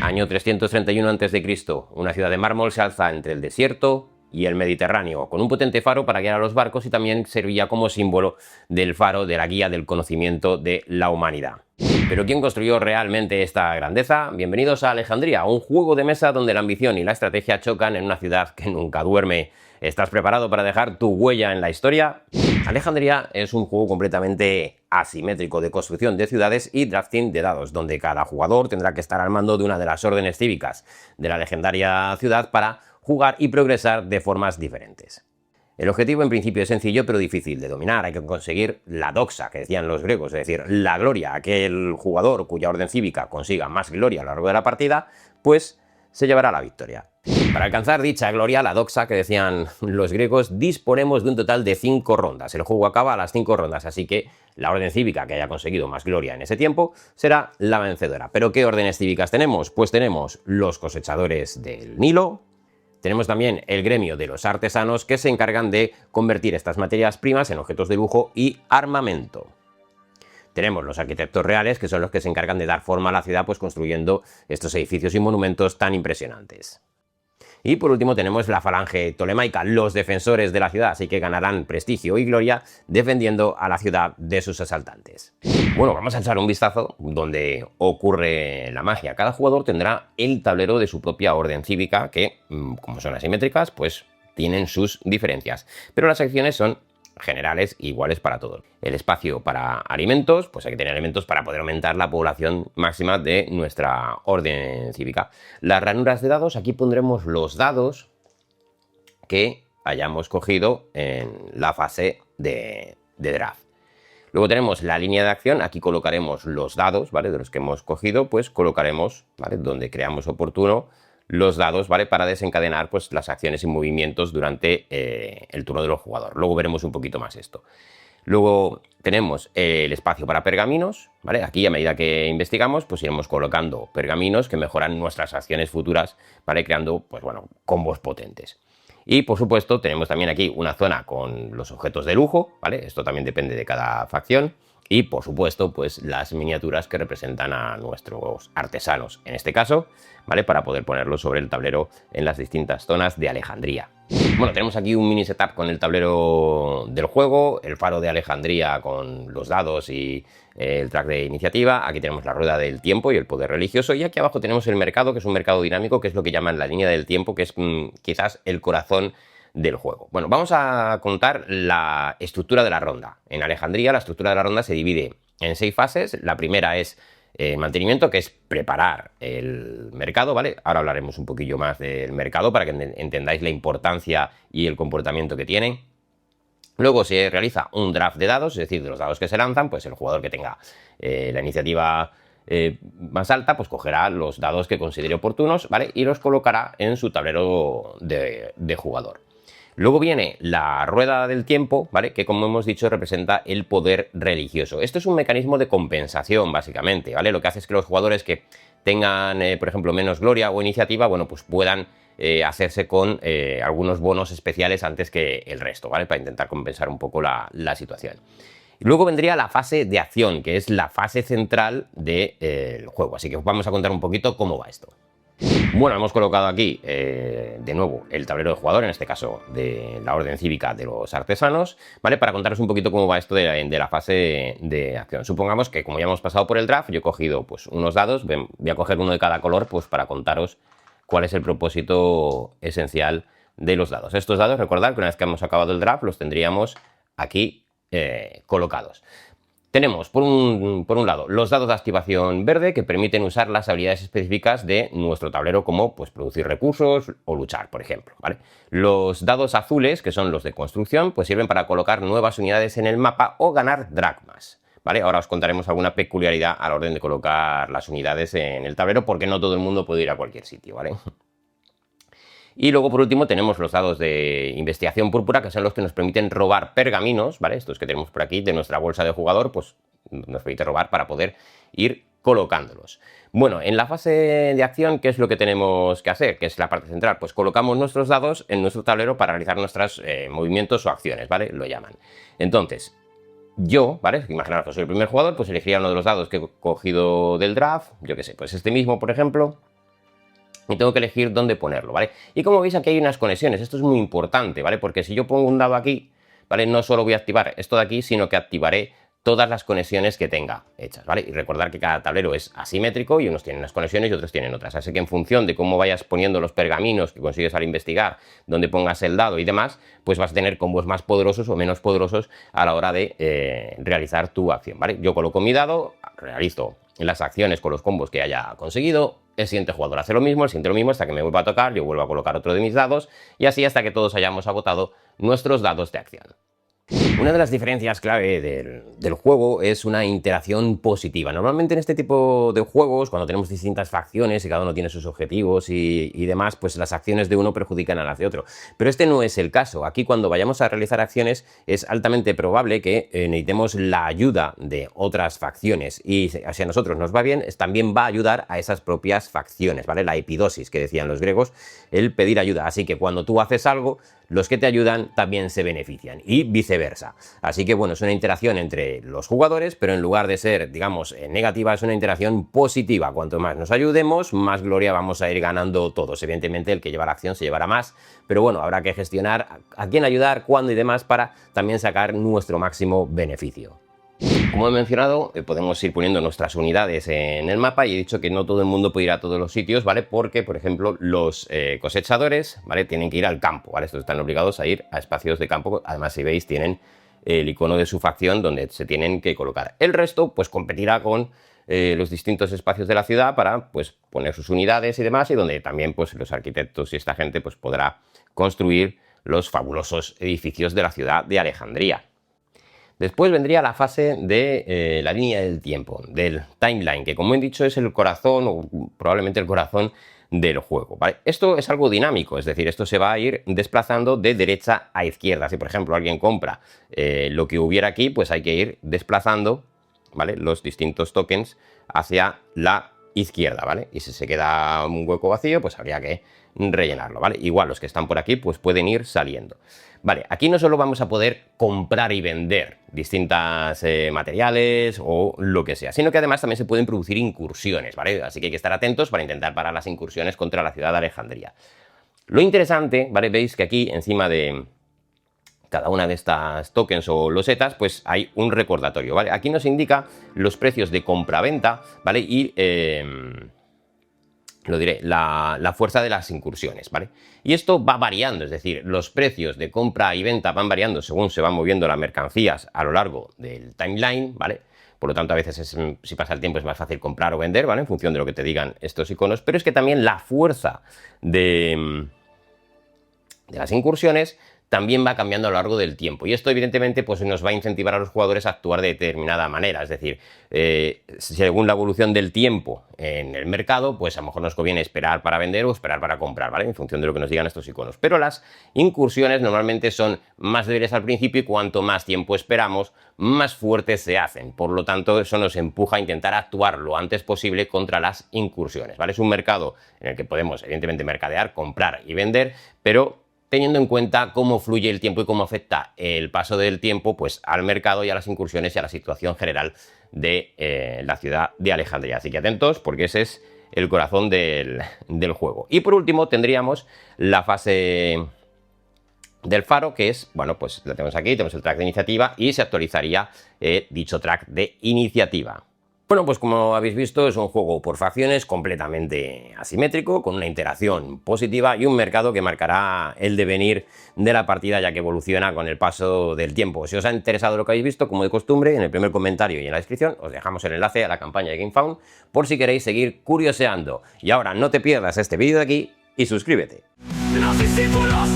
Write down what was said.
Año 331 a.C. Una ciudad de mármol se alza entre el desierto y el Mediterráneo, con un potente faro para guiar a los barcos y también servía como símbolo del faro de la guía del conocimiento de la humanidad. ¿Pero quién construyó realmente esta grandeza? Bienvenidos a Alejandría, un juego de mesa donde la ambición y la estrategia chocan en una ciudad que nunca duerme. ¿Estás preparado para dejar tu huella en la historia? Alejandría es un juego completamente asimétrico de construcción de ciudades y drafting de dados, donde cada jugador tendrá que estar al mando de una de las órdenes cívicas de la legendaria ciudad para jugar y progresar de formas diferentes. El objetivo en principio es sencillo pero difícil de dominar. Hay que conseguir la doxa, que decían los griegos, es decir, la gloria. Aquel jugador cuya orden cívica consiga más gloria a lo largo de la partida, pues se llevará la victoria. Para alcanzar dicha gloria, la doxa, que decían los griegos, disponemos de un total de 5 rondas. El juego acaba a las 5 rondas, así que la orden cívica que haya conseguido más gloria en ese tiempo será la vencedora. ¿Pero qué órdenes cívicas tenemos? Pues tenemos los cosechadores del Nilo. Tenemos también el gremio de los artesanos, que se encargan de convertir estas materias primas en objetos de lujo y armamento. Tenemos los arquitectos reales, que son los que se encargan de dar forma a la ciudad, pues construyendo estos edificios y monumentos tan impresionantes. Y por último tenemos la falange tolemaica, los defensores de la ciudad, así que ganarán prestigio y gloria defendiendo a la ciudad de sus asaltantes. Bueno, vamos a echar un vistazo donde ocurre la magia. Cada jugador tendrá el tablero de su propia orden cívica que, como son asimétricas, pues tienen sus diferencias. Pero las acciones son generales iguales para todos. El espacio para alimentos, pues hay que tener alimentos para poder aumentar la población máxima de nuestra orden cívica. Las ranuras de dados, aquí pondremos los dados que hayamos cogido en la fase de draft. Luego tenemos la línea de acción, aquí colocaremos los dados, ¿vale? De los que hemos cogido, pues colocaremos, ¿vale? Donde creamos oportuno los dados, ¿vale? Para desencadenar pues las acciones y movimientos durante el turno de los jugadores. Luego veremos un poquito más esto. Luego tenemos el espacio para pergaminos, ¿vale? Aquí, a medida que investigamos, pues iremos colocando pergaminos que mejoran nuestras acciones futuras, ¿vale? Creando, pues bueno, combos potentes. Y por supuesto tenemos también aquí una zona con los objetos de lujo, ¿vale? Esto también depende de cada facción. Y por supuesto, pues las miniaturas que representan a nuestros artesanos, en este caso, ¿vale? Para poder ponerlos sobre el tablero en las distintas zonas de Alejandría. Bueno, tenemos aquí un mini setup con el tablero del juego, el faro de Alejandría con los dados y el track de iniciativa. Aquí tenemos la rueda del tiempo y el poder religioso. Y aquí abajo tenemos el mercado, que es un mercado dinámico, que es lo que llaman la línea del tiempo, que es quizás el corazón del juego. Bueno, vamos a contar la estructura de la ronda. En Alejandría la estructura de la ronda se divide en 6 fases. La primera es mantenimiento, que es preparar el mercado, ¿vale? Ahora hablaremos un poquillo más del mercado para que entendáis la importancia y el comportamiento que tiene. Luego se realiza un draft de dados, es decir, de los dados que se lanzan, pues el jugador que tenga la iniciativa más alta, pues cogerá los dados que considere oportunos, ¿vale? Y los colocará en su tablero de jugador. Luego viene la rueda del tiempo, ¿vale? Que, como hemos dicho, representa el poder religioso. Esto es un mecanismo de compensación, básicamente, ¿vale? Lo que hace es que los jugadores que tengan, por ejemplo, menos gloria o iniciativa, bueno, pues puedan hacerse con algunos bonos especiales antes que el resto, ¿vale? Para intentar compensar un poco la situación. Luego vendría la fase de acción, que es la fase central del juego. Así que vamos a contar un poquito cómo va esto. Bueno, hemos colocado aquí de nuevo el tablero de jugador, en este caso de la orden cívica de los artesanos, ¿vale? Para contaros un poquito cómo va esto de la fase de acción. Supongamos que, como ya hemos pasado por el draft, yo he cogido pues unos dados, voy a coger uno de cada color pues para contaros cuál es el propósito esencial de los dados. Estos dados, recordad que una vez que hemos acabado el draft los tendríamos aquí colocados. Tenemos, por un lado, los dados de activación verde, que permiten usar las habilidades específicas de nuestro tablero, como pues producir recursos o luchar, por ejemplo, ¿vale? Los dados azules, que son los de construcción, pues sirven para colocar nuevas unidades en el mapa o ganar dracmas, ¿vale? Ahora os contaremos alguna peculiaridad a la orden de colocar las unidades en el tablero, porque no todo el mundo puede ir a cualquier sitio, ¿vale? Y luego, por último, tenemos los dados de investigación púrpura, que son los que nos permiten robar pergaminos, ¿vale? Estos que tenemos por aquí de nuestra bolsa de jugador, pues nos permite robar para poder ir colocándolos. Bueno, en la fase de acción, ¿qué es lo que tenemos que hacer? Que es la parte central. Pues colocamos nuestros dados en nuestro tablero para realizar nuestros movimientos o acciones, ¿vale? Lo llaman. Entonces, yo, ¿vale? Imaginaros que soy el primer jugador, pues elegiría uno de los dados que he cogido del draft, yo qué sé, pues este mismo, por ejemplo. y tengo que elegir dónde ponerlo, ¿vale? Y como veis aquí hay unas conexiones, esto es muy importante, ¿vale? Porque si yo pongo un dado aquí, ¿vale? No solo voy a activar esto de aquí, sino que activaré todas las conexiones que tenga hechas, ¿vale? Y recordar que cada tablero es asimétrico y unos tienen unas conexiones y otros tienen otras. Así que en función de cómo vayas poniendo los pergaminos que consigues al investigar, donde pongas el dado y demás, pues vas a tener combos más poderosos o menos poderosos a la hora de realizar tu acción, ¿vale? Yo coloco mi dado, realizo las acciones con los combos que haya conseguido, el siguiente jugador hace lo mismo, el siguiente lo mismo, hasta que me vuelva a tocar, yo vuelvo a colocar otro de mis dados y así hasta que todos hayamos agotado nuestros dados de acción. Una de las diferencias clave del juego es una interacción positiva. Normalmente en este tipo de juegos, cuando tenemos distintas facciones y cada uno tiene sus objetivos y demás, pues las acciones de uno perjudican a las de otro. Pero este no es el caso. Aquí cuando vayamos a realizar acciones es altamente probable que necesitemos la ayuda de otras facciones y si a nosotros nos va bien, también va a ayudar a esas propias facciones, ¿vale? La epidosis que decían los griegos, el pedir ayuda. Así que cuando tú haces algo, los que te ayudan también se benefician y viceversa. Así que bueno, es una interacción entre los jugadores, pero en lugar de ser, digamos, negativa, es una interacción positiva. Cuanto más nos ayudemos, más gloria vamos a ir ganando todos. Evidentemente el que lleva la acción se llevará más, pero bueno, habrá que gestionar a quién ayudar, cuándo y demás para también sacar nuestro máximo beneficio. Como he mencionado, podemos ir poniendo nuestras unidades en el mapa y he dicho que no todo el mundo puede ir a todos los sitios, ¿vale? Porque, por ejemplo, los cosechadores, ¿vale? Tienen que ir al campo, ¿vale? Estos están obligados a ir a espacios de campo. Además, si veis, tienen el icono de su facción donde se tienen que colocar. El resto, pues, competirá con los distintos espacios de la ciudad para, pues, poner sus unidades y demás, y donde también, pues, los arquitectos y esta gente, pues, podrá construir los fabulosos edificios de la ciudad de Alejandría. Después vendría la fase de la línea del tiempo, del timeline, que como he dicho es el corazón o probablemente el corazón del juego, ¿vale? Esto es algo dinámico, es decir, esto se va a ir desplazando de derecha a izquierda. Si por ejemplo alguien compra lo que hubiera aquí, pues hay que ir desplazando, ¿vale? Los distintos tokens hacia la izquierda, ¿vale? Y si se queda un hueco vacío, pues habría que rellenarlo, ¿vale? Igual los que están por aquí pues pueden ir saliendo. Vale, aquí no solo vamos a poder comprar y vender distintas materiales o lo que sea, sino que además también se pueden producir incursiones, ¿vale? Así que hay que estar atentos para intentar parar las incursiones contra la ciudad de Alejandría. Lo interesante, ¿vale? Veis que aquí encima de cada una de estas tokens o losetas, pues hay un recordatorio, ¿vale? Aquí nos indica los precios de compra-venta, ¿vale? Y lo diré, la fuerza de las incursiones, ¿vale? Y esto va variando, es decir, los precios de compra y venta van variando según se van moviendo las mercancías a lo largo del timeline, ¿vale? Por lo tanto, a veces si pasa el tiempo es más fácil comprar o vender, ¿vale? En función de lo que te digan estos iconos, pero es que también la fuerza de las incursiones también va cambiando a lo largo del tiempo. Y esto, evidentemente, pues nos va a incentivar a los jugadores a actuar de determinada manera. Es decir, según la evolución del tiempo en el mercado, pues a lo mejor nos conviene esperar para vender o esperar para comprar, ¿vale? En función de lo que nos digan estos iconos. Pero las incursiones normalmente son más débiles al principio y cuanto más tiempo esperamos, más fuertes se hacen. Por lo tanto, eso nos empuja a intentar actuar lo antes posible contra las incursiones, ¿vale? Es un mercado en el que podemos, evidentemente, mercadear, comprar y vender, pero teniendo en cuenta cómo fluye el tiempo y cómo afecta el paso del tiempo pues, al mercado y a las incursiones y a la situación general de la ciudad de Alejandría. Así que atentos porque ese es el corazón del juego. Y por último tendríamos la fase del faro, que es, bueno, pues la tenemos aquí, tenemos el track de iniciativa y se actualizaría dicho track de iniciativa. Bueno, pues como habéis visto es un juego por facciones completamente asimétrico, con una interacción positiva y un mercado que marcará el devenir de la partida ya que evoluciona con el paso del tiempo. Si os ha interesado lo que habéis visto, como de costumbre, en el primer comentario y en la descripción os dejamos el enlace a la campaña de GameFound por si queréis seguir curioseando. Y ahora no te pierdas este vídeo de aquí y suscríbete. Los discípulos